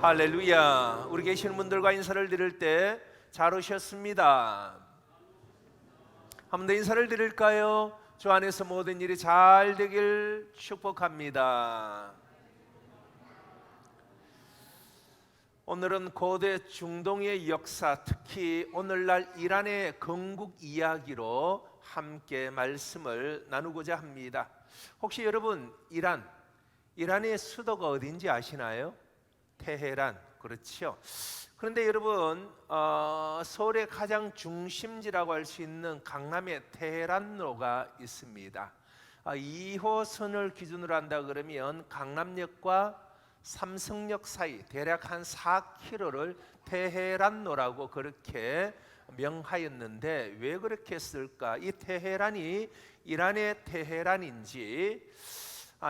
할렐루야. 우리 계시는 분들과 인사를 드릴 때 잘 오셨습니다. 한 번 더 인사를 드릴까요? 주 안에서 모든 일이 잘 되길 축복합니다. 오늘은 고대 중동의 역사, 특히 오늘날 이란의 건국 이야기로 함께 말씀을 나누고자 합니다. 혹시 여러분 이란의 수도가 어딘지 아시나요? 테헤란, 그렇죠. 그런데 여러분 서울의 가장 중심지라고 할 수 있는 강남에 테헤란로가 있습니다. 2호선을 기준으로 한다 그러면 강남역과 삼성역 사이 대략 한 4km를 테헤란로라고 그렇게 명하였는데, 왜 그렇게 했을까? 이 테헤란이 이란의 테헤란인지,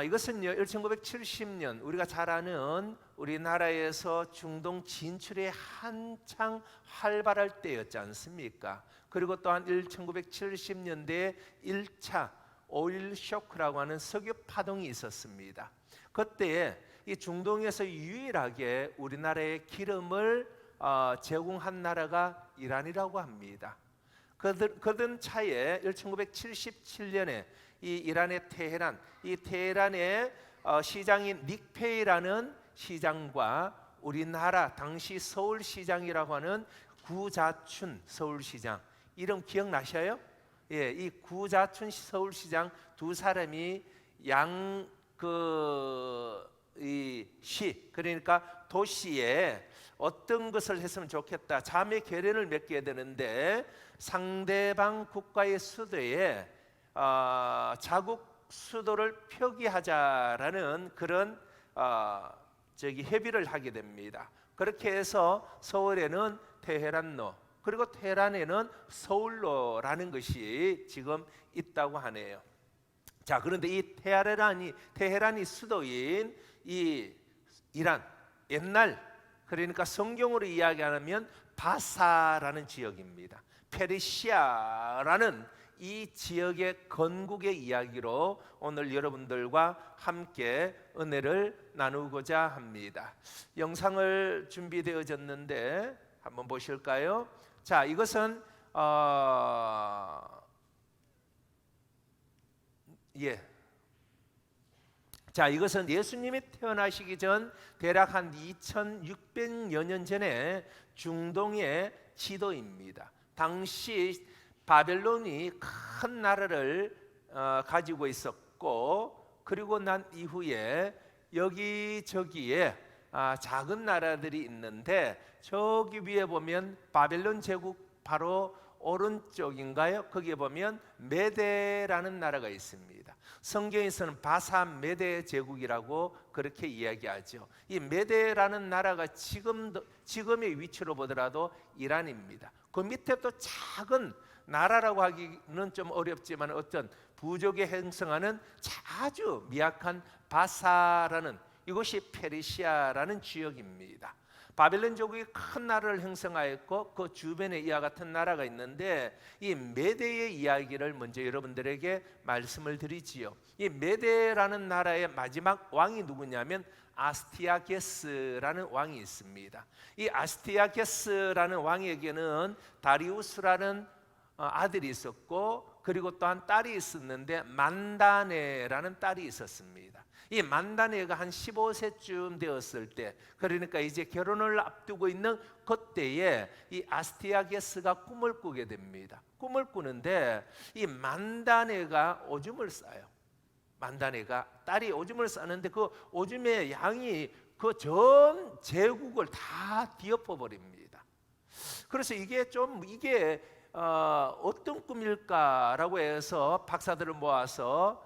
이것은요 1970년 우리가 잘 아는 우리나라에서 중동 진출이 한창 활발할 때였지 않습니까? 그리고 또한 1970년대에 1차 오일 쇼크라고 하는 석유 파동이 있었습니다. 그때 이 중동에서 유일하게 우리나라에 기름을 제공한 나라가 이란이라고 합니다. 그던 차에 1977년에 이 이란의 테헤란, 이 테헤란의 시장인 닉페이라는 시장과 우리나라 당시 서울시장이라고 하는 구자춘 서울시장, 이름 기억나셔요? 예, 이 구자춘 서울시장 두 사람이 그러니까 도시에 어떤 것을 했으면 좋겠다, 자매 결연을 맺게 되는데 상대방 국가의 수도에 자국 수도를 표기하자라는 그런 협의를 하게 됩니다. 그렇게 해서 서울에는 테헤란로, 그리고 테헤란에는 서울로라는 것이 지금 있다고 하네요. 자, 그런데 이 테헤란이 수도인 이 이란, 옛날, 그러니까 성경으로 이야기하면 바사라는 지역입니다. 페르시아라는 이 지역의 건국의 이야기로 오늘 여러분들과 함께 은혜를 나누고자 합니다. 영상을 준비되어졌는데 한번 보실까요? 자, 이것은 이것은 예수님이 태어나시기 전 대략 한 2600여 년 전에 중동의 지도입니다. 당시 바벨론이 큰 나라를 가지고 있었고, 그리고 난 이후에 여기저기에 작은 나라들이 있는데, 저기 위에 보면 바벨론 제국 바로 오른쪽인가요? 거기에 보면 메데라는 나라가 있습니다. 성경에서는 바사 메데 제국이라고 그렇게 이야기하죠. 이 메데라는 나라가 지금의 위치로 보더라도 이란입니다. 그 밑에 또 작은 나라라고 하기는 좀 어렵지만 어떤 부족에 형성하는 아주 미약한 바사라는, 이것이 페르시아라는 지역입니다. 바벨론 제국이 큰 나라를 형성하였고 그 주변에 이와 같은 나라가 있는데, 이 메데의 이야기를 먼저 여러분들에게 말씀을 드리지요. 이 메데라는 나라의 마지막 왕이 누구냐면 아스티아게스라는 왕이 있습니다. 이 아스티아게스라는 왕에게는 다리우스라는 아들이 있었고, 그리고 또한 딸이 있었는데 만다네라는 딸이 있었습니다. 이 만다네가 한 15세쯤 되었을 때, 그러니까 이제 결혼을 앞두고 있는 그때에 이 아스티아게스가 꿈을 꾸게 됩니다. 꿈을 꾸는데 이 만다네가 오줌을 싸요. 딸이 오줌을 싸는데 그 오줌의 양이 그 전 제국을 다 뒤엎어 버립니다. 그래서 이게 어떤 꿈일까라고 해서 박사들을 모아서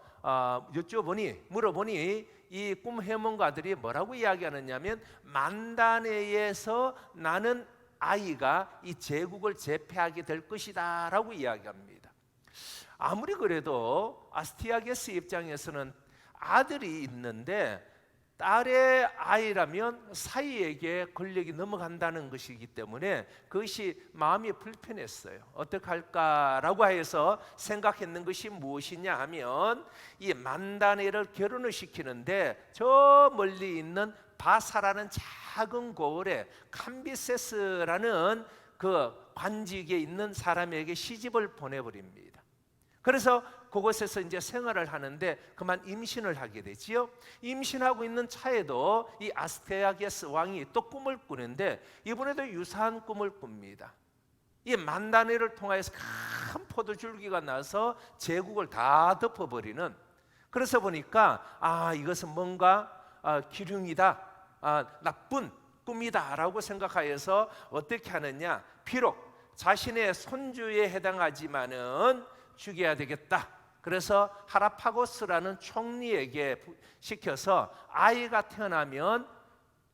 물어보니 이 꿈 해몽가들이 뭐라고 이야기하느냐면, 만다네에서 나는 아이가 이 제국을 제패하게 될 것이다 라고 이야기합니다. 아무리 그래도 아스티아게스 입장에서는 아들이 있는데 딸의 아이라면 사이에게 권력이 넘어간다는 것이기 때문에 그것이 마음이 불편했어요. 어떡할까라고 해서 생각했는 것이 무엇이냐 하면, 이 만다네를 결혼을 시키는데 저 멀리 있는 바사라는 작은 고을에 캄비세스라는 그 관직에 있는 사람에게 시집을 보내버립니다. 그래서 그곳에서 이제 생활을 하는데 그만 임신을 하게 되지요. 임신하고 있는 차에도 이 아스테아게스 왕이 또 꿈을 꾸는데 이번에도 유사한 꿈을 꿉니다. 이 만다네를 통하여서 큰 포도줄기가 나서 제국을 다 덮어버리는, 그래서 보니까 이것은 뭔가 기륭이다, 나쁜 꿈이다 라고 생각하여서 어떻게 하느냐, 비록 자신의 손주에 해당하지만은 죽여야 되겠다. 그래서 하라파고스라는 총리에게 시켜서 아이가 태어나면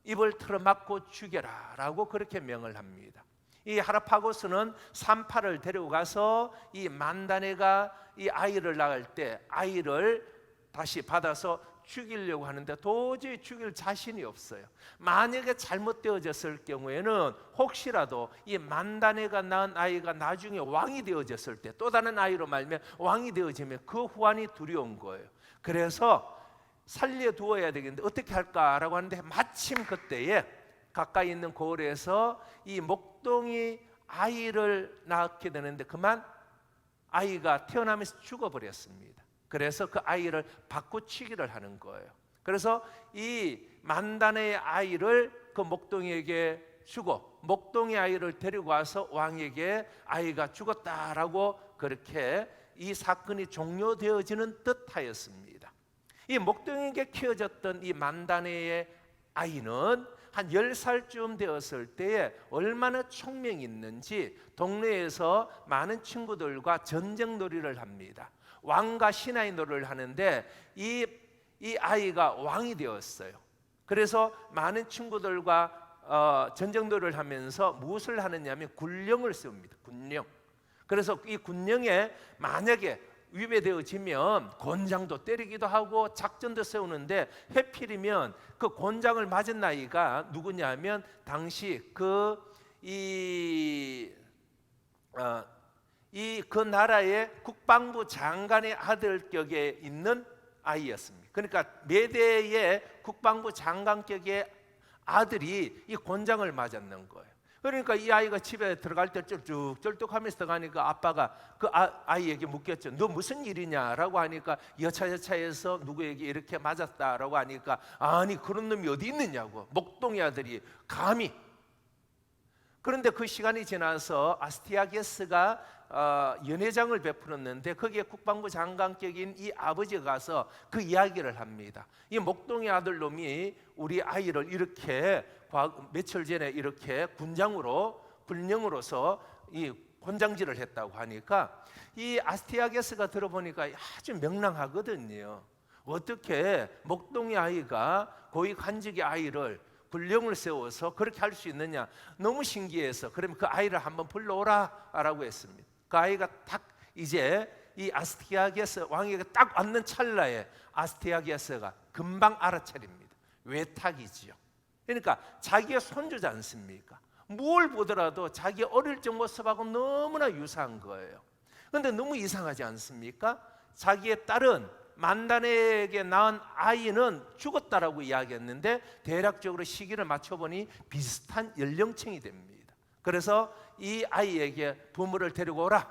입을 틀어막고 죽여라 라고 그렇게 명을 합니다. 이 하라파고스는 산파를 데리고 가서 이 만다네가 이 아이를 낳을 때 아이를 다시 받아서 죽이려고 하는데 도저히 죽일 자신이 없어요. 만약에 잘못되어졌을 경우에는 혹시라도 이 만다네가 낳은 아이가 나중에 왕이 되어졌을 때, 또 다른 아이로 말면 왕이 되어지면 그 후환이 두려운 거예요. 그래서 살려두어야 되겠는데 어떻게 할까라고 하는데 마침 그때에 가까이 있는 고을에서 이 목동이 아이를 낳게 되는데 그만 아이가 태어나면서 죽어버렸습니다. 그래서 그 아이를 바꾸치기를 하는 거예요. 그래서 이 만다네의 아이를 그 목동이에게 주고 목동의 아이를 데리고 와서 왕에게 아이가 죽었다라고 그렇게 이 사건이 종료되어지는 듯하였습니다. 이 목동에게 키워졌던 이 만다네의 아이는 한 10살쯤 되었을 때에 얼마나 총명이 있는지 동네에서 많은 친구들과 전쟁놀이를 합니다. 왕과 신하의 놀이를 하는데 이 아이가 왕이 되었어요. 그래서 많은 친구들과 전쟁놀이를 하면서 무엇을 하느냐면 군령을 세웁니다. 군령. 그래서 이 군령에 만약에 위배되어지면 곤장도 때리기도 하고 작전도 세우는데 해필이면 그 곤장을 맞은 나이가 누구냐면 당시 그 나라의 국방부 장관의 아들 격에 있는 아이였습니다. 그러니까 메대의 국방부 장관 격의 아들이 이 곤장을 맞았는 거예요. 그러니까 이 아이가 집에 들어갈 때 쩔뚝쩔뚝하면서 들어가니까 아빠가 그 아이에게 묻겠죠. 너 무슨 일이냐라고 하니까 여차여차해서 누구에게 이렇게 맞았다라고 하니까 아니 그런 놈이 어디 있느냐고, 목동의 아들이 감히. 그런데 그 시간이 지나서 아스티아게스가 연회장을 베풀었는데 거기에 국방부 장관격인 이 아버지가 가서 그 이야기를 합니다. 이 목동의 아들놈이 우리 아이를 이렇게 며칠 전에 이렇게 군령으로서 이 곤장질을 했다고 하니까 이 아스티아게스가 들어보니까 아주 명랑하거든요. 어떻게 목동의 아이가 고위 관직의 아이를 군령을 세워서 그렇게 할 수 있느냐, 너무 신기해서 그러면 그 아이를 한번 불러오라 라고 했습니다. 그 아이가 딱 이제 이 아스티아게스 왕에게 딱 왔는 찰나에 아스티아게스가 금방 알아차립니다. 외탁이지요. 그러니까 자기의 손주지 않습니까? 뭘 보더라도 자기 어릴 적 모습하고 너무나 유사한 거예요. 그런데 너무 이상하지 않습니까? 자기의 딸은 만다네에게 낳은 아이는 죽었다라고 이야기했는데 대략적으로 시기를 맞춰보니 비슷한 연령층이 됩니다. 그래서 이 아이에게 부모를 데리고 오라.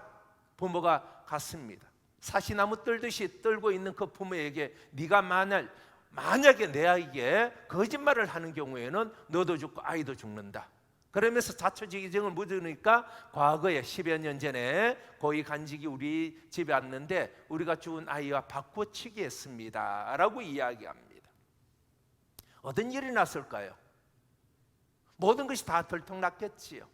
부모가 갔습니다. 사시나무 떨듯이 떨고 있는 그 부모에게 네가 만약에 내 아이에게 거짓말을 하는 경우에는 너도 죽고 아이도 죽는다. 그러면서 자초지정을 묻으니까 과거에 10여 년 전에 고위 간직이 우리 집에 왔는데 우리가 죽은 아이와 바꾸치기 했습니다 라고 이야기합니다. 어떤 일이 났을까요? 모든 것이 다 들통났겠지요.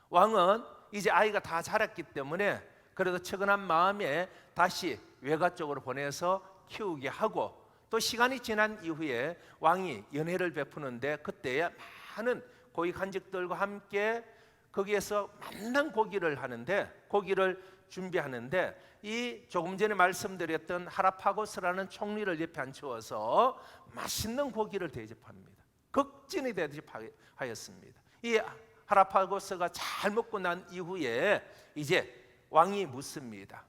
왕은 이제 아이가 다 자랐기 때문에 그래도 측은한 마음에 다시 외가 쪽으로 보내서 키우게 하고, 또 시간이 지난 이후에 왕이 연회를 베푸는데 그때에 많은 고위 간직들과 함께 거기에서 만난 고기를 준비하는데 이 조금 전에 말씀드렸던 하라파고스라는 총리를 옆에 앉혀서 맛있는 고기를 대접합니다. 극진히 대접하였습니다. 이 하라파고스가 잘 먹고 난 이후에 이제 왕이 묻습니다.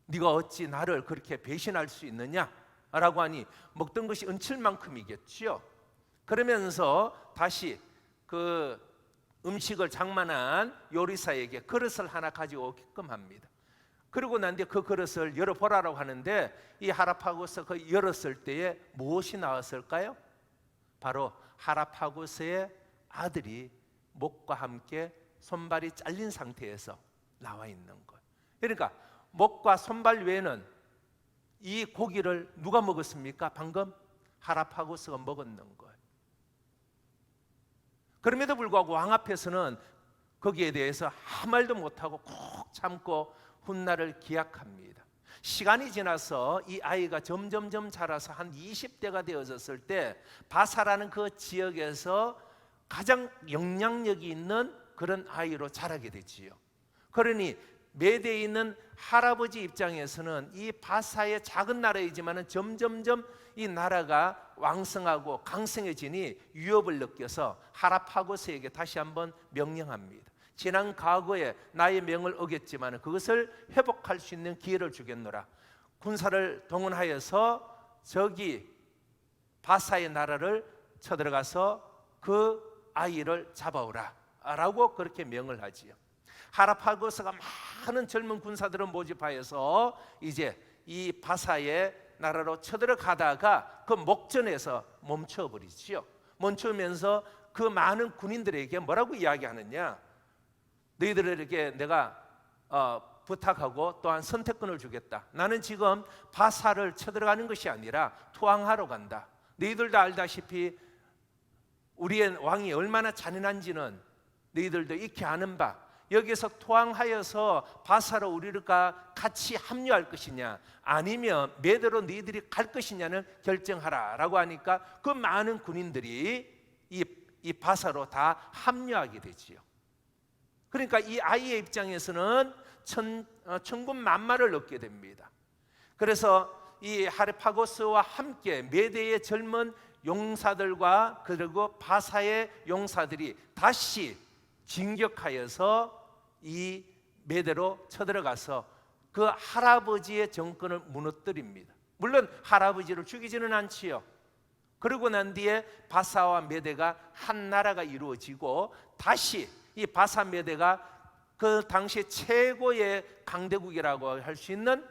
네가 어찌 나를 그렇게 배신할 수 있느냐? 라고 하니 먹던 것이 은칠만큼이겠지요. 그러면서 다시 그 음식을 장만한 요리사에게 그릇을 하나 가져오게끔 합니다. 그리고 난 뒤에 그 그릇을 열어보라고 하는데 이 하라파고스 그 열었을 때에 무엇이 나왔을까요? 바로 하라파고스의 아들이 목과 함께 손발이 잘린 상태에서 나와 있는 거예요. 그러니까 목과 손발 외에는 이 고기를 누가 먹었습니까? 방금 하라파고스가 먹었는 거예요. 그럼에도 불구하고 왕 앞에서는 거기에 대해서 아무 말도 못하고 꼭 참고 훗날을 기약합니다. 시간이 지나서 이 아이가 점점점 자라서 한 20대가 되어졌을 때 바사라는 그 지역에서 가장 영향력이 있는 그런 아이로 자라게 되지요. 그러니 메대에 있는 할아버지 입장에서는 이 바사의 작은 나라이지만 점점점 이 나라가 왕성하고 강성해지니 위협을 느껴서 하라파고스에게 다시 한번 명령합니다. 지난 과거에 나의 명을 어겼지만 그것을 회복할 수 있는 기회를 주겠노라. 군사를 동원하여서 저기 바사의 나라를 쳐들어가서 그 아이를 잡아오라 라고 그렇게 명을 하지요. 하라파고스가 많은 젊은 군사들을 모집하여서 이제 이 바사의 나라로 쳐들어가다가 그 목전에서 멈춰버리지요. 멈추면서 그 많은 군인들에게 뭐라고 이야기하느냐, 너희들에게 내가 부탁하고 또한 선택권을 주겠다. 나는 지금 바사를 쳐들어가는 것이 아니라 투항하러 간다. 너희들도 알다시피 우리의 왕이 얼마나 잔인한지는 너희들도 익히 아는 바, 여기서 투항하여서 바사로 우리가 같이 합류할 것이냐 아니면 메대로 너희들이 갈 것이냐는 결정하라 라고 하니까 그 많은 군인들이 이 바사로 다 합류하게 되지요. 그러니까 이 아이의 입장에서는 천군만마를 얻게 됩니다. 그래서 이 하라파고스와 함께 메대의 젊은 용사들과 그리고 바사의 용사들이 다시 진격하여서 이 메대로 쳐들어가서 그 할아버지의 정권을 무너뜨립니다. 물론 할아버지를 죽이지는 않지요. 그러고 난 뒤에 바사와 메대가 한 나라가 이루어지고 다시 이 바사 메대가 그 당시 최고의 강대국이라고 할 수 있는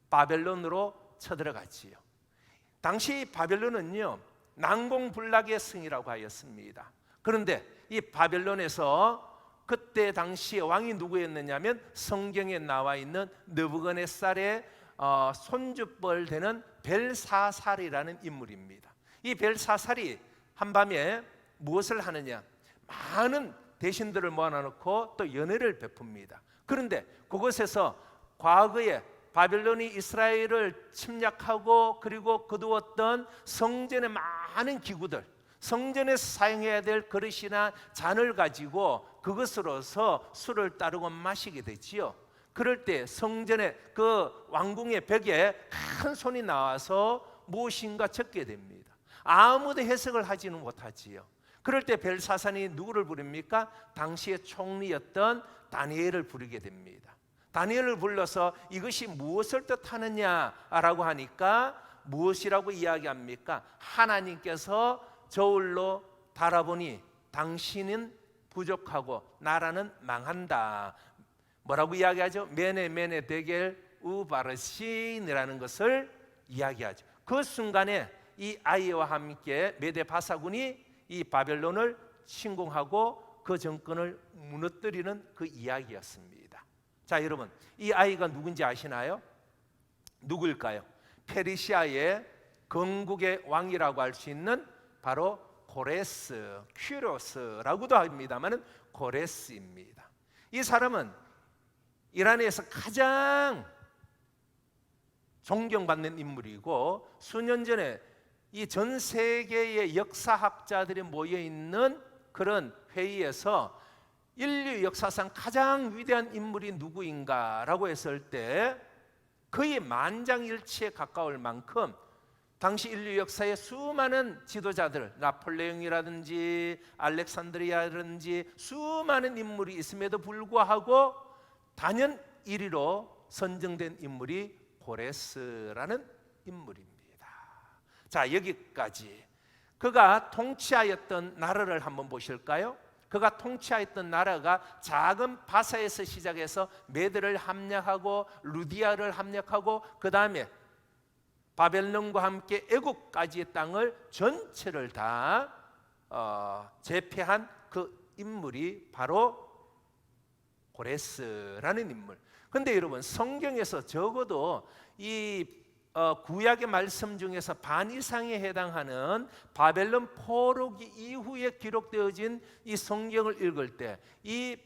바벨론으로 쳐들어갔지요. 당시 바벨론은요 난공불락의 성이라고 하였습니다. 그런데 이 바벨론에서 그때 당시 왕이 누구였느냐면 성경에 나와 있는 느부갓네살의 손주뻘 되는 벨사살이라는 인물입니다. 이 벨사살이 한밤에 무엇을 하느냐, 많은 대신들을 모아놓고 또 연회를 베풉니다. 그런데 그곳에서 과거에 바벨론이 이스라엘을 침략하고 그리고 거두었던 성전의 많은 기구들, 성전에서 사용해야 될 그릇이나 잔을 가지고 그것으로서 술을 따르고 마시게 되지요. 그럴 때 성전의 그 왕궁의 벽에 큰 손이 나와서 무엇인가 적게 됩니다. 아무도 해석을 하지는 못하지요. 그럴 때 벨사산이 누구를 부릅니까? 당시의 총리였던 다니엘을 부르게 됩니다. 다니엘을 불러서 이것이 무엇을 뜻하느냐라고 하니까 무엇이라고 이야기합니까? 하나님께서 저울로 달아보니 당신은 부족하고 나라는 망한다. 뭐라고 이야기하죠? 메네 데겔 우바르신이라는 것을 이야기하죠. 그 순간에 이 아이와 함께 메대 바사군이 이 바벨론을 침공하고 그 정권을 무너뜨리는 그 이야기였습니다. 자, 여러분, 이 아이가 누군지 아시나요? 누구일까요? 페르시아의 건국의 왕이라고 할 수 있는 바로 고레스, 퀴로스라고도 합니다만은 고레스입니다. 이 사람은 이란에서 가장 존경받는 인물이고 수년 전에 이 전 세계의 역사학자들이 모여 있는 그런 회의에서 인류 역사상 가장 위대한 인물이 누구인가라고 했을 때 거의 만장일치에 가까울 만큼 당시 인류 역사의 수많은 지도자들, 나폴레옹이라든지 알렉산드리아라든지 수많은 인물이 있음에도 불구하고 단연 1위로 선정된 인물이 고레스라는 인물입니다. 자, 여기까지. 그가 통치하였던 나라를 한번 보실까요? 그가 통치하였던 나라가 작은 바사에서 시작해서 메드를 함락하고 루디아를 함락하고 그 다음에 바벨론과 함께 애국까지의 땅을 전체를 다 제패한 그 인물이 바로 고레스라는 인물. 그런데 여러분, 성경에서 적어도 이 구약의 말씀 중에서 반 이상에 해당하는 바벨론 포로기 이후에 기록되어진 이 성경을 읽을 때 이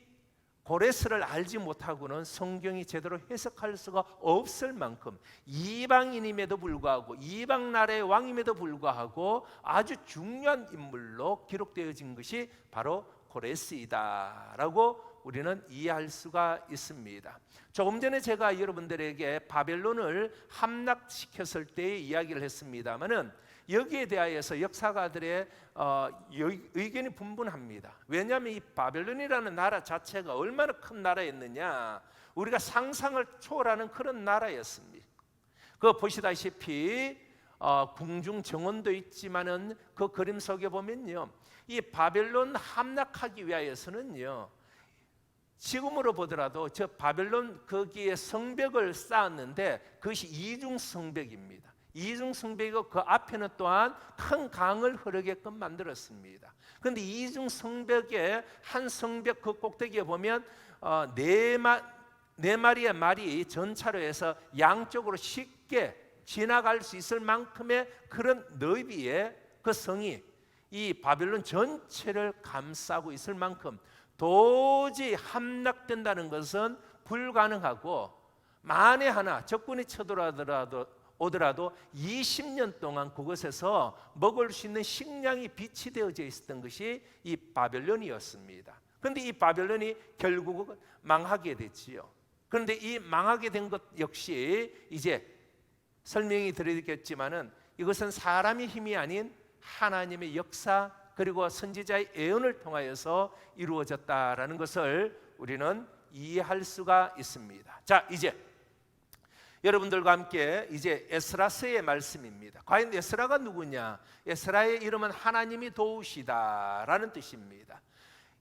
고레스를 알지 못하고는 성경이 제대로 해석할 수가 없을 만큼 이방인임에도 불구하고 이방 나라의 왕임에도 불구하고 아주 중요한 인물로 기록되어진 것이 바로 고레스이다라고 우리는 이해할 수가 있습니다. 조금 전에 제가 여러분들에게 바벨론을 함락시켰을 때의 이야기를 했습니다마는 여기에 대하여서 역사가들의 의견이 분분합니다. 왜냐하면 이 바벨론이라는 나라 자체가 얼마나 큰 나라였느냐, 우리가 상상을 초월하는 그런 나라였습니다. 그 보시다시피 궁중 정원도 있지만은 그 그림 속에 보면요, 이 바벨론 함락하기 위하여서는요, 지금으로 보더라도 저 바벨론 거기에 성벽을 쌓았는데 그것이 이중 성벽입니다. 이중 성벽이고 그 앞에는 또한 큰 강을 흐르게끔 만들었습니다. 그런데 이중 성벽의 한 성벽 그 꼭대기에 보면 네 마리의 말이 전차로 해서 양쪽으로 쉽게 지나갈 수 있을 만큼의 그런 너비의 그 성이 이 바벨론 전체를 감싸고 있을 만큼 도저히 함락된다는 것은 불가능하고, 만에 하나 적군이 오더라도 20년 동안 그곳에서 먹을 수 있는 식량이 비치되어져 있었던 것이 이 바벨론이었습니다. 그런데 이 바벨론이 결국은 망하게 됐지요. 그런데 이 망하게 된 것 역시 이제 설명이 드리겠지만은 이것은 사람의 힘이 아닌 하나님의 역사 그리고 선지자의 예언을 통하여서 이루어졌다라는 것을 우리는 이해할 수가 있습니다. 자, 이제 여러분들과 함께 이제 에스라서의 말씀입니다. 과연 에스라가 누구냐? 에스라의 이름은 하나님이 도우시다라는 뜻입니다.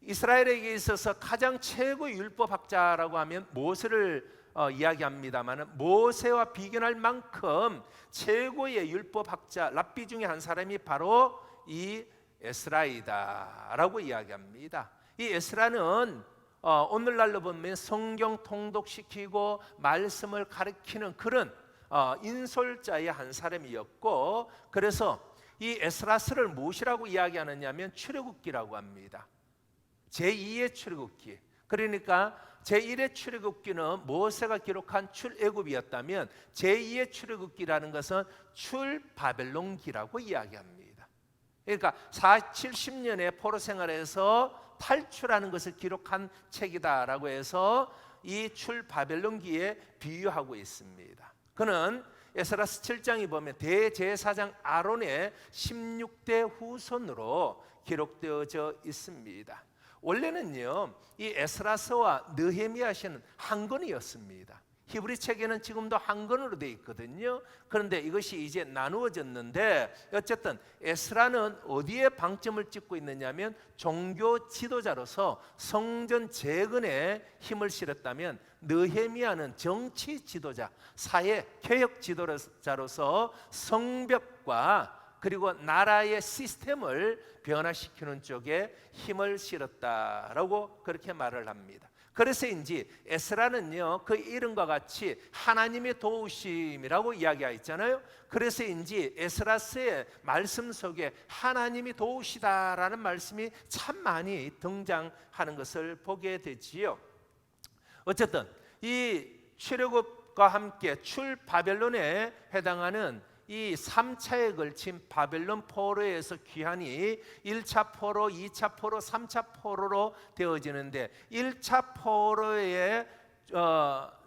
이스라엘에게 있어서 가장 최고의 율법학자라고 하면 모세를 이야기합니다만, 모세와 비견할 만큼 최고의 율법학자 랍비 중에 한 사람이 바로 이 에스라이다라고 이야기합니다. 이 에스라는 오늘날로 보면 성경 통독시키고 말씀을 가르치는 그런 인솔자의 한 사람이었고, 그래서 이 에스라서를 무엇이라고 이야기하느냐면 출애굽기라고 합니다. 제2의 출애굽기. 그러니까 제1의 출애굽기는 모세가 기록한 출애굽이었다면 제2의 출애굽기라는 것은 출바벨론기라고 이야기합니다. 그러니까 70년의 포로 생활에서 탈출하는 것을 기록한 책이다라고 해서 이 출바벨론기에 비유하고 있습니다. 그는 에스라서 7장에 보면 대제사장 아론의 16대 후손으로 기록되어져 있습니다. 원래는요, 이 에스라서와 느헤미야서는 한 권이었습니다. 히브리 책에는 지금도 한 권으로 되어 있거든요. 그런데 이것이 이제 나누어졌는데, 어쨌든 에스라는 어디에 방점을 찍고 있느냐면 종교 지도자로서 성전 재건에 힘을 실었다면, 느헤미야는 정치 지도자, 사회 개혁 지도자로서 성벽과 그리고 나라의 시스템을 변화시키는 쪽에 힘을 실었다라고 그렇게 말을 합니다. 그래서인지 에스라는요, 그 이름과 같이 하나님의 도우심이라고 이야기하였잖아요. 그래서인지 에스라서의 말씀 속에 하나님이 도우시다라는 말씀이 참 많이 등장하는 것을 보게 되지요. 어쨌든 이 출애굽과 함께 출바벨론에 해당하는 이 3차에 걸친 바벨론 포로에서 귀환이 1차 포로, 2차 포로, 3차 포로로 되어지는데, 1차 포로의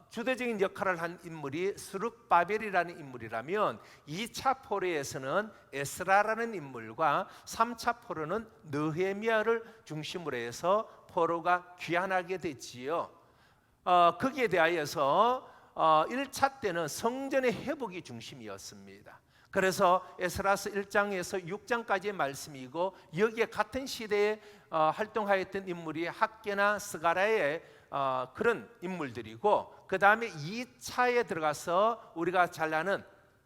주도적인 역할을 한 인물이 스룹바벨이라는 인물이라면 2차 포로에서는 에스라라는 인물과 3차 포로는 느헤미야를 중심으로 해서 포로가 귀환하게 되지요. 거기에 대하여서 1차 때는 성전의 회복이 중심이었습니다. 그래서 에스라서 1장에서 6장까지의 말씀이고, 여기에 같은 시대에 활동하였던 인물이 학개나 스가랴의 그런 인물들이고, 그 다음에 2차에 들어가서 우리가 잘 아는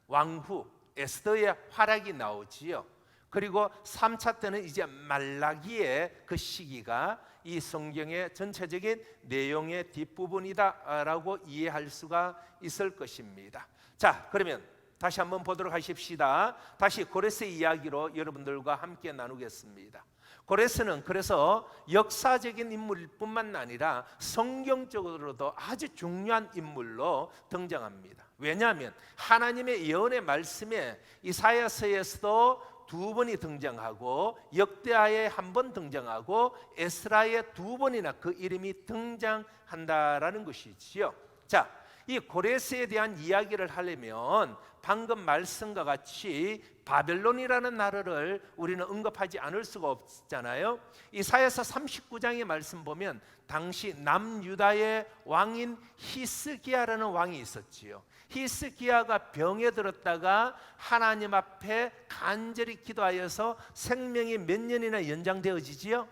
왕후 에스더의 활약이 나오지요. 그리고 3차 때는 이제 말라기의 그 시기가 이 성경의 전체적인 내용의 뒷부분이다라고 이해할 수가 있을 것입니다. 자, 그러면 다시 한번 보도록 하십시다. 다시 고레스 이야기로 여러분들과 함께 나누겠습니다. 고레스는 그래서 역사적인 인물일 뿐만 아니라 성경적으로도 아주 중요한 인물로 등장합니다. 왜냐하면 하나님의 예언의 말씀에 이사야서에서도 2번이 등장하고, 역대하에 1번 등장하고, 에스라에 2번이나 그 이름이 등장한다라는 것이지요. 자, 이 고레스에 대한 이야기를 하려면 방금 말씀과 같이 바벨론이라는 나라를 우리는 언급하지 않을 수가 없잖아요. 이사야서 39장의 말씀 보면 당시 남유다의 왕인 히스기야라는 왕이 있었지요. 히스기야가 병에 들었다가 하나님 앞에 간절히 기도하여서 생명이 몇 년이나 연장되어지지요?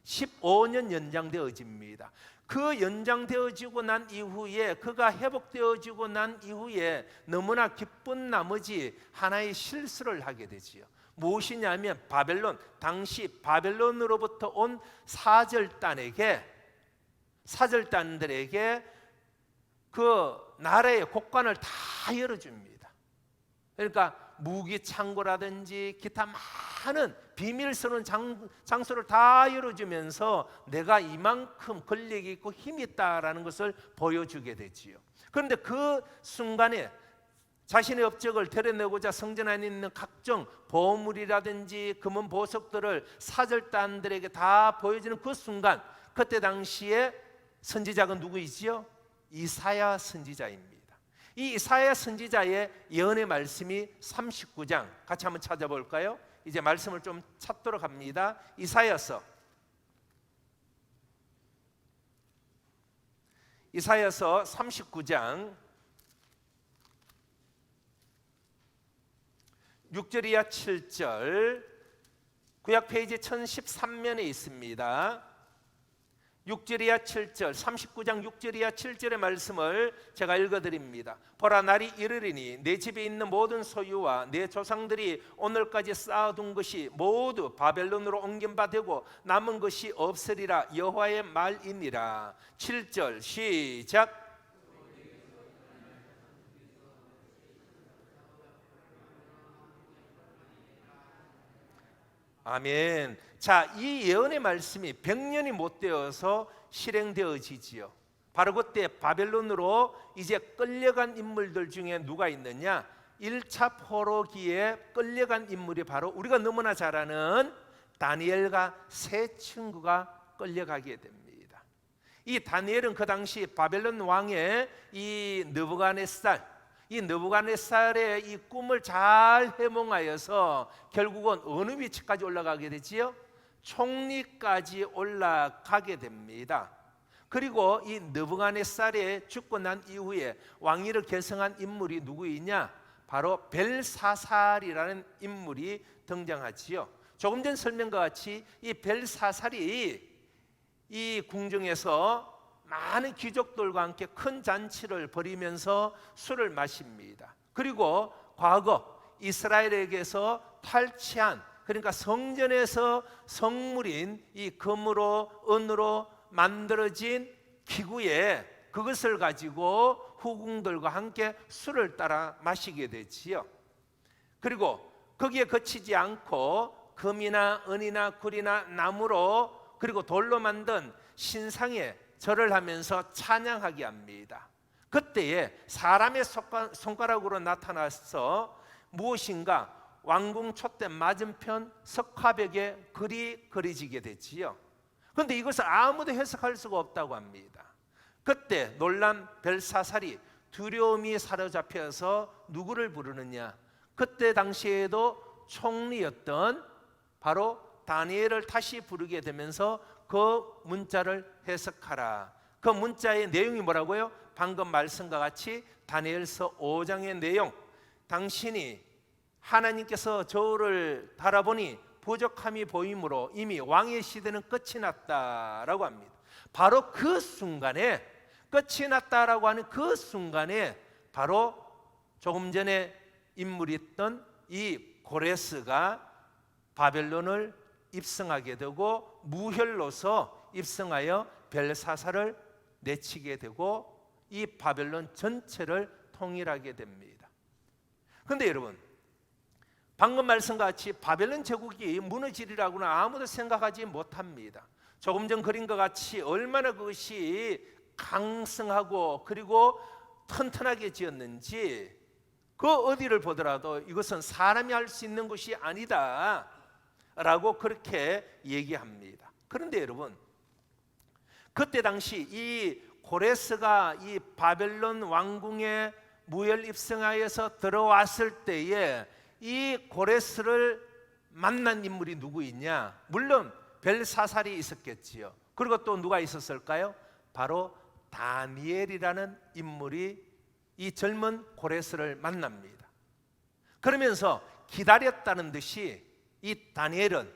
15년 연장되어집니다. 그 연장되어지고 난 이후에, 그가 회복되어지고 난 이후에 너무나 기쁜 나머지 하나의 실수를 하게 되지요. 무엇이냐면 바벨론, 당시 바벨론으로부터 온 사절단들에게 그 나라의 곳간을 다 열어줍니다. 그러니까 무기 창고라든지 기타 많은 비밀스러운 장소를 다 열어주면서 내가 이만큼 권력이 있고 힘이 있다라는 것을 보여주게 되지요. 그런데 그 순간에 자신의 업적을 드러내고자 성전 안에 있는 각종 보물이라든지 금은 보석들을 사절단들에게 다 보여주는 그 순간, 그때 당시에 선지자가 누구이지요? 이사야 선지자입니다. 이 이사야 선지자의 예언의 말씀이 39장, 같이 한번 찾아볼까요? 이제 말씀을 좀 찾도록 합니다. 이사야서 39장 6절이야 7절, 구약 페이지 1013면에 있습니다. 6절이야 7절, 39장 6절이야 7절의 말씀을 제가 읽어드립니다. 보라, 날이 이르리니 내 집에 있는 모든 소유와 내 조상들이 오늘까지 쌓아둔 것이 모두 바벨론으로 옮긴 바 되고 남은 것이 없으리라. 여호와의 말이니라. 7절 시작. 아멘. 자, 이 예언의 말씀이 100년이 못 되어서 실행되어지지요. 바로 그때 바벨론으로 이제 끌려간 인물들 중에 누가 있느냐? 1차 포로기에 끌려간 인물이 바로 우리가 너무나 잘 아는 다니엘과 세 친구가 끌려가게 됩니다. 이 다니엘은 그 당시 바벨론 왕의 이 느부갓네살의 이 꿈을 잘 해몽하여서 결국은 어느 위치까지 올라가게 되지요? 총리까지 올라가게 됩니다. 그리고 이 느부갓네살이 죽고 난 이후에 왕위를 계승한 인물이 누구이냐? 바로 벨사살이라는 인물이 등장하지요. 조금 전 설명과 같이 이 벨사살이 이 궁정에서 많은 귀족들과 함께 큰 잔치를 벌이면서 술을 마십니다. 그리고 과거 이스라엘에게서 탈취한, 그러니까 성전에서 성물인 이 금으로 은으로 만들어진 기구에 그것을 가지고 후궁들과 함께 술을 따라 마시게 되지요. 그리고 거기에 그치지 않고 금이나 은이나 굴이나 나무로 그리고 돌로 만든 신상에 절을 하면서 찬양하게 합니다. 그때에 사람의 손가락으로 나타나서 무엇인가 왕궁 촛대 맞은편 석화벽에 글이 그려지게 되지요. 그런데 이것을 아무도 해석할 수가 없다고 합니다. 그때 놀란 벨사살이 두려움이 사로잡혀서 누구를 부르느냐? 그때 당시에도 총리였던 바로 다니엘을 다시 부르게 되면서 그 문자를 해석하라. 그 문자의 내용이 뭐라고요? 방금 말씀과 같이 다니엘서 5장의 내용, 당신이 하나님께서 저울을 달아보니 부족함이 보이므로 이미 왕의 시대는 끝이 났다라고 합니다. 바로 그 순간에, 끝이 났다라고 하는 그 순간에 바로 조금 전에 인물이 있던 이 고레스가 바벨론을 입성하게 되고 무혈로서 입성하여 벨사살을 내치게 되고 이 바벨론 전체를 통일하게 됩니다. 그런데 여러분, 방금 말씀과 같이 바벨론 제국이 무너지리라고는 아무도 생각하지 못합니다. 조금 전 그린 것 같이 얼마나 그것이 강성하고 그리고 튼튼하게 지었는지 그 어디를 보더라도 이것은 사람이 할 수 있는 것이 아니다 라고 그렇게 얘기합니다. 그런데 여러분, 그때 당시 이 고레스가 이 바벨론 왕궁에 무혈 입성하여서 들어왔을 때에 이 고레스를 만난 인물이 누구 있냐? 물론 벨사살이 있었겠지요. 그리고 또 누가 있었을까요? 바로 다니엘이라는 인물이 이 젊은 고레스를 만납니다. 그러면서 기다렸다는 듯이 이 다니엘은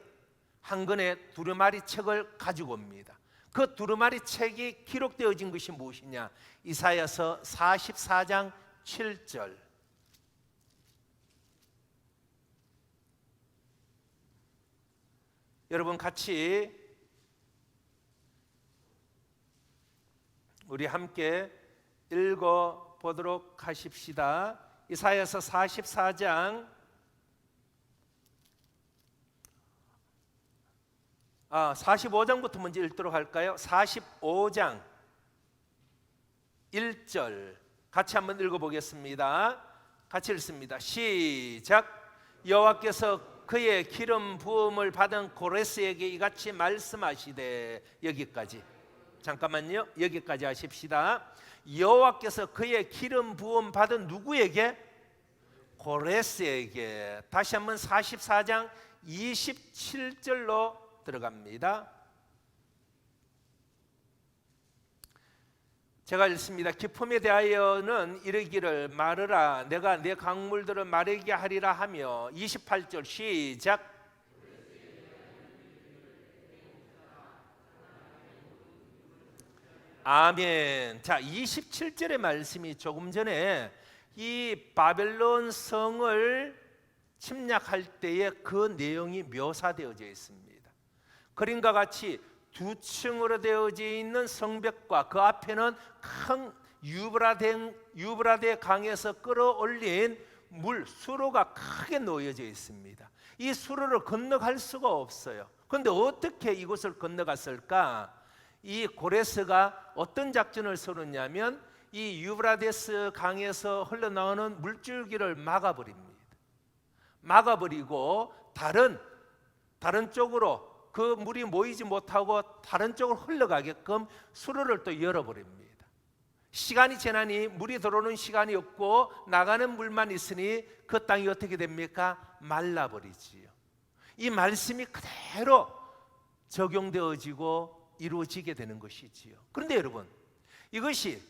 한 권의 두루마리 책을 가지고 옵니다. 그 두루마리 책이 기록되어진 것이 무엇이냐? 이사야서 44장 7절. 여러분 같이 우리 함께 읽어 보도록 하십시다. 이사야서 44장 45장부터 먼저 읽도록 할까요? 45장 1절 같이 한번 읽어보겠습니다. 같이 읽습니다. 시작. 여호와께서 그의 기름 부음을 받은 고레스에게 이같이 말씀하시되. 여기까지 잠깐만요. 여기까지 하십시다. 여호와께서 그의 기름 부음 받은 누구에게? 고레스에게. 다시 한번 44장 27절로 들어갑니다. 제가 읽습니다. 기품에 대하여는 이르기를 말하라 내가 내 강물들을 마르게 하리라 하며. 28절 시작. 아멘. 자, 27절의 말씀이 조금 전에 이 바벨론 성을 침략할 때의 그 내용이 묘사되어져 있습니다. 그림과 같이 두 층으로 되어져 있는 성벽과 그 앞에는 큰 유브라데 강에서 끌어올린 물 수로가 크게 놓여져 있습니다. 이 수로를 건너갈 수가 없어요. 그런데 어떻게 이곳을 건너갔을까? 이 고레스가 어떤 작전을 세웠냐면 이 유브라데스 강에서 흘러나오는 물줄기를 막아버립니다. 막아버리고 다른 쪽으로 그 물이 모이지 못하고 다른 쪽으로 흘러가게끔 수로를 또 열어버립니다. 시간이 지나니 물이 들어오는 시간이 없고 나가는 물만 있으니 그 땅이 어떻게 됩니까? 말라버리지요. 이 말씀이 그대로 적용되어지고 이루어지게 되는 것이지요. 그런데 여러분, 이것이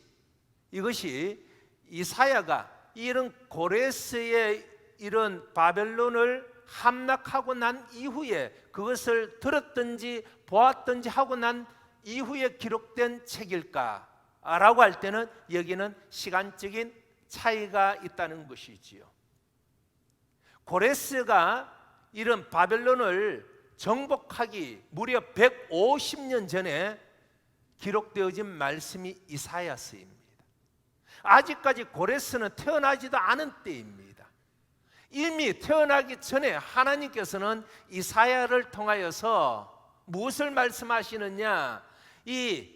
이사야가 이런 고레스의 이런 바벨론을 함락하고 난 이후에 그것을 들었든지 보았든지 하고 난 이후에 기록된 책일까라고 할 때는 여기는 시간적인 차이가 있다는 것이지요. 고레스가 이런 바벨론을 정복하기 무려 150년 전에 기록되어진 말씀이 이사야서입니다. 아직까지 고레스는 태어나지도 않은 때입니다. 이미 태어나기 전에 하나님께서는 이사야를 통하여서 무엇을 말씀하시느냐? 이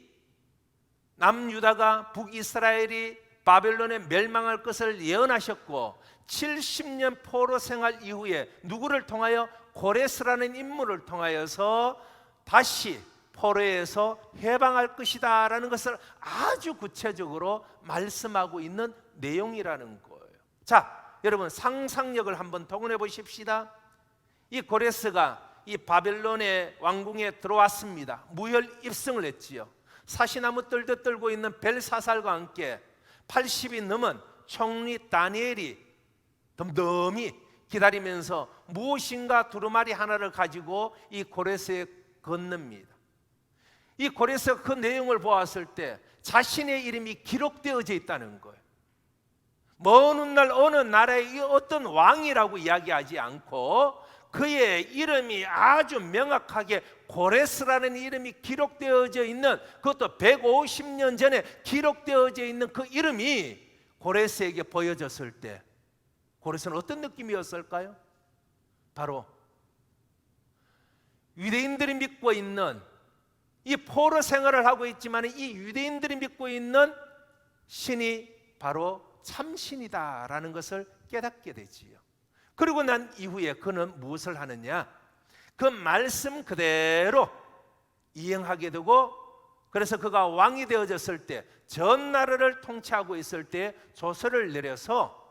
남유다가 북이스라엘이 바벨론에 멸망할 것을 예언하셨고 70년 포로 생활 이후에 누구를 통하여? 고레스라는 인물을 통하여서 다시 포로에서 해방할 것이다 라는 것을 아주 구체적으로 말씀하고 있는 내용이라는 거예요. 자, 여러분 상상력을 한번 동원해 보십시다. 이 고레스가 이 바벨론의 왕궁에 들어왔습니다. 무혈 입성을 했지요. 사시나무 뜰듯 떨고 있는 벨사살과 함께 80이 넘은 총리 다니엘이 덤덤히 기다리면서 무엇인가 두루마리 하나를 가지고 이 고레스에 건넙니다. 이 고레스가 그 내용을 보았을 때 자신의 이름이 기록되어져 있다는 거예요. 먼 훗날 어느 나라의 어떤 왕이라고 이야기하지 않고 그의 이름이 아주 명확하게 고레스라는 이름이 기록되어져 있는, 그것도 150년 전에 기록되어져 있는 그 이름이 고레스에게 보여졌을 때 고레스는 어떤 느낌이었을까요? 바로 유대인들이 믿고 있는, 이 포로 생활을 하고 있지만 이 유대인들이 믿고 있는 신이 바로 참신이다라는 것을 깨닫게 되지요. 그리고 난 이후에 그는 무엇을 하느냐? 그 말씀 그대로 이행하게 되고, 그래서 그가 왕이 되어졌을 때, 전 나라를 통치하고 있을 때 조서를 내려서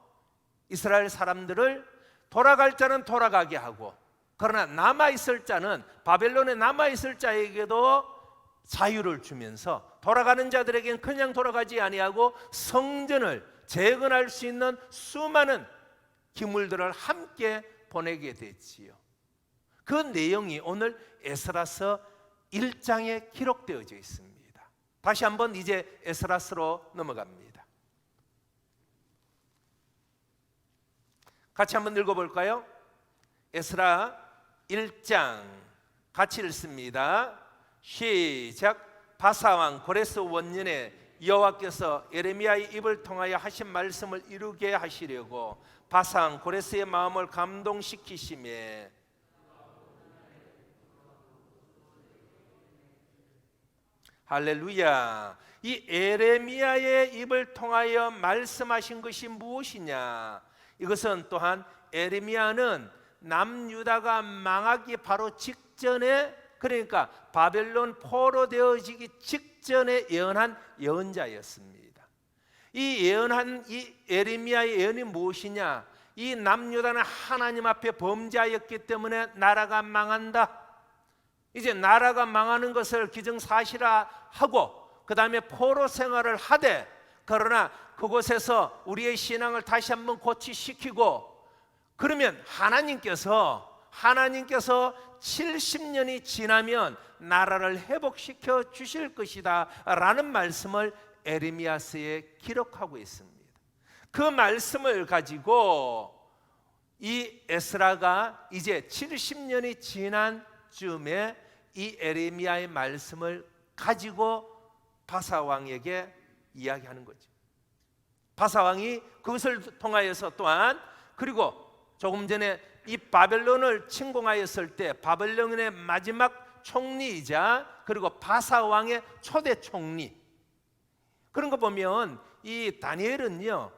이스라엘 사람들을 돌아갈 자는 돌아가게 하고, 그러나 남아있을 자는, 바벨론에 남아있을 자에게도 자유를 주면서 돌아가는 자들에게는 그냥 돌아가지 아니하고 성전을 재건할 수 있는 수많은 기물들을 함께 보내게 됐지요. 그 내용이 오늘 에스라서 1장에 기록되어져 있습니다. 다시 한번 이제 에스라서로 넘어갑니다. 같이 한번 읽어볼까요? 에스라 1장 같이 읽습니다. 시작. 바사왕 고레스 원년에 여호와께서 예레미야의 입을 통하여 하신 말씀을 이루게 하시려고 바사왕 고레스의 마음을 감동시키시매, 할렐루야. 이 예레미야의 입을 통하여 말씀하신 것이 무엇이냐? 이것은 또한 예레미야는 남유다가 망하기 바로 직전에, 그러니까 바벨론 포로 되어지기 직전에 예언한 예언자였습니다. 이 예언한 이 예레미야의 예언이 무엇이냐? 이 남유다는 하나님 앞에 범죄하였기 때문에 나라가 망한다. 이제 나라가 망하는 것을 기정사실화하고 그 다음에 포로 생활을 하되, 그러나 그곳에서 우리의 신앙을 다시 한번 고치시키고, 그러면 하나님께서 70년이 지나면 나라를 회복시켜 주실 것이다 라는 말씀을 에레미야서에 기록하고 있습니다. 그 말씀을 가지고 이 에스라가 이제 70년이 지난 즈음에 이 에레미야의 말씀을 가지고 바사왕에게 이야기하는 거죠. 바사왕이 그것을 통하여서 또한, 그리고 조금 전에 이 바벨론을 침공하였을 때 바벨론의 마지막 총리이자 그리고 바사왕의 초대 총리, 그런 거 보면 이 다니엘은요,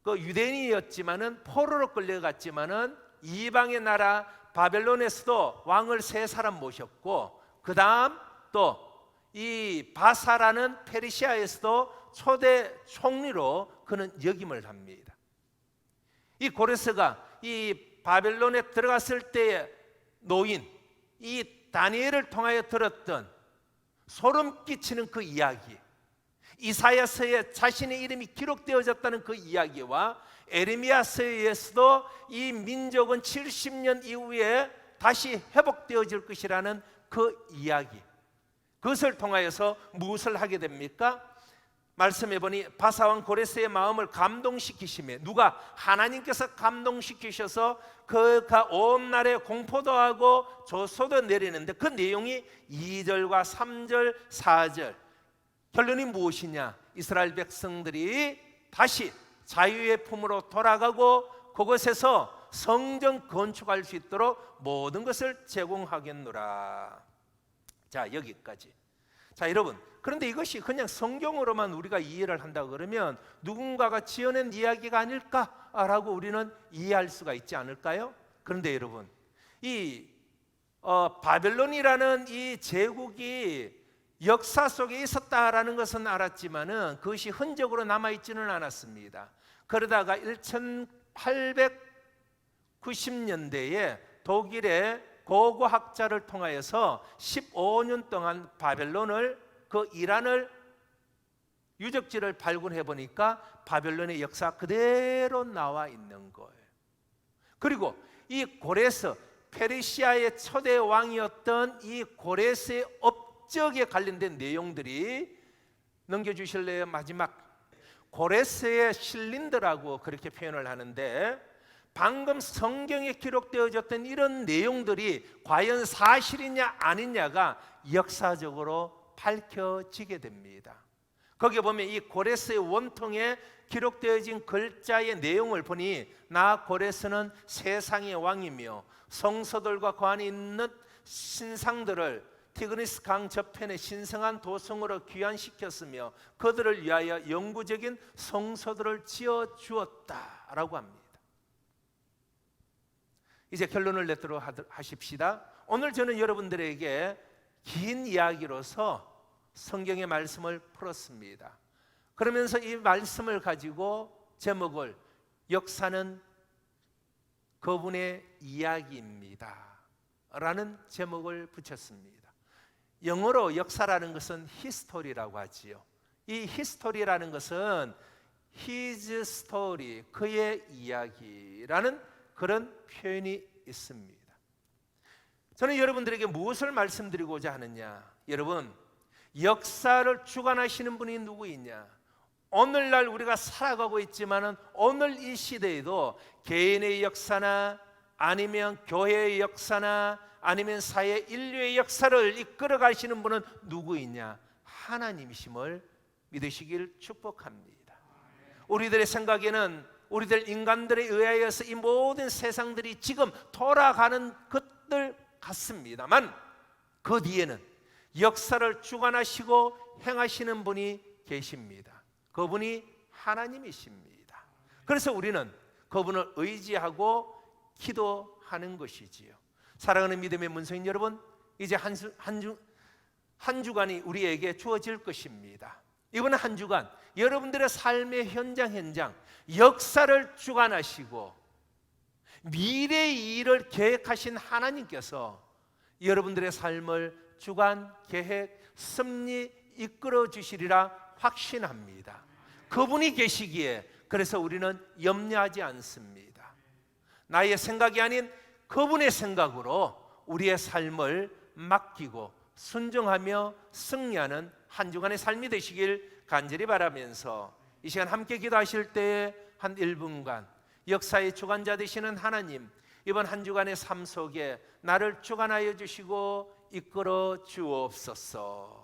그 유대인이었지만은 포로로 끌려갔지만은 이방의 나라 바벨론에서도 왕을 3사람 모셨고, 그 다음 또 이 바사라는 페르시아에서도 초대 총리로 그는 역임을 합니다. 이 고레스가 이 바벨론에 들어갔을 때의 노인, 이 다니엘을 통하여 들었던 소름 끼치는 그 이야기, 이사야서에 자신의 이름이 기록되어졌다는 그 이야기와 에레미야서에서도 이 민족은 70년 이후에 다시 회복되어질 것이라는 그 이야기, 그것을 통하여서 무엇을 하게 됩니까? 말씀해 보니 바사왕 고레스의 마음을 감동시키시며, 누가? 하나님께서 감동시키셔서 그가 온 날에 공포도 하고 조소도 내리는데, 그 내용이 2절과 3절 4절 결론이 무엇이냐? 이스라엘 백성들이 다시 자유의 품으로 돌아가고 그곳에서 성전 건축할 수 있도록 모든 것을 제공하겠노라. 자, 여기까지. 자, 여러분, 그런데 이것이 그냥 성경으로만 우리가 이해를 한다 그러면 누군가가 지어낸 이야기가 아닐까라고 우리는 이해할 수가 있지 않을까요? 그런데 여러분, 이 바벨론이라는 이 제국이 역사 속에 있었다라는 것은 알았지만은 그것이 흔적으로 남아있지는 않았습니다. 그러다가 1890년대에 독일의 고고학자를 통하여서 15년 동안 바벨론을, 그 이란을 유적지를 발굴해 보니까 바벨론의 역사 그대로 나와 있는 거예요. 그리고 이 고레스, 페르시아의 초대 왕이었던 이 고레스의 업적에 관련된 내용들이, 넘겨주실래요? 마지막, 고레스의 신린드라고 그렇게 표현을 하는데, 방금 성경에 기록되어졌던 이런 내용들이 과연 사실이냐 아니냐가 역사적으로 밝혀지게 됩니다. 거기에 보면 이 고레스의 원통에 기록되어진 글자의 내용을 보니, 나 고레스는 세상의 왕이며 성소들과 그 안에 있는 신상들을 티그리스 강 저편의 신성한 도성으로 귀환시켰으며 그들을 위하여 영구적인 성소들을 지어 주었다라고 합니다. 이제 결론을 내도록 하십시다. 오늘 저는 여러분들에게 긴 이야기로서 성경의 말씀을 풀었습니다. 그러면서 이 말씀을 가지고 제목을 역사는 그분의 이야기입니다 라는 제목을 붙였습니다. 영어로 역사라는 것은 history라고 하지요. 이 history라는 것은 his story, 그의 이야기라는 그런 표현이 있습니다. 저는 여러분들에게 무엇을 말씀드리고자 하느냐, 여러분, 역사를 주관하시는 분이 누구이냐? 오늘날 우리가 살아가고 있지만은 오늘 이 시대에도 개인의 역사나 아니면 교회의 역사나 아니면 사회 인류의 역사를 이끌어 가시는 분은 누구이냐? 하나님이심을 믿으시길 축복합니다. 우리들의 생각에는 우리들 인간들에 의하여서 이 모든 세상들이 지금 돌아가는 것들 같습니다만, 그 뒤에는 역사를 주관하시고 행하시는 분이 계십니다. 그분이 하나님이십니다. 그래서 우리는 그분을 의지하고 기도하는 것이지요. 사랑하는 믿음의 문성인 여러분, 이제 한 주간이 우리에게 주어질 것입니다. 이번 한 주간 여러분들의 삶의 현장 역사를 주관하시고 미래의 일을 계획하신 하나님께서 여러분들의 삶을 주관, 계획, 섭리 이끌어 주시리라 확신합니다. 그분이 계시기에 그래서 우리는 염려하지 않습니다. 나의 생각이 아닌 그분의 생각으로 우리의 삶을 맡기고 순종하며 승리하는 한 주간의 삶이 되시길 간절히 바라면서, 이 시간 함께 기도하실 때에 한 1분간 역사의 주관자 되시는 하나님, 이번 한 주간의 삶 속에 나를 주관하여 주시고 이끌어 주옵소서.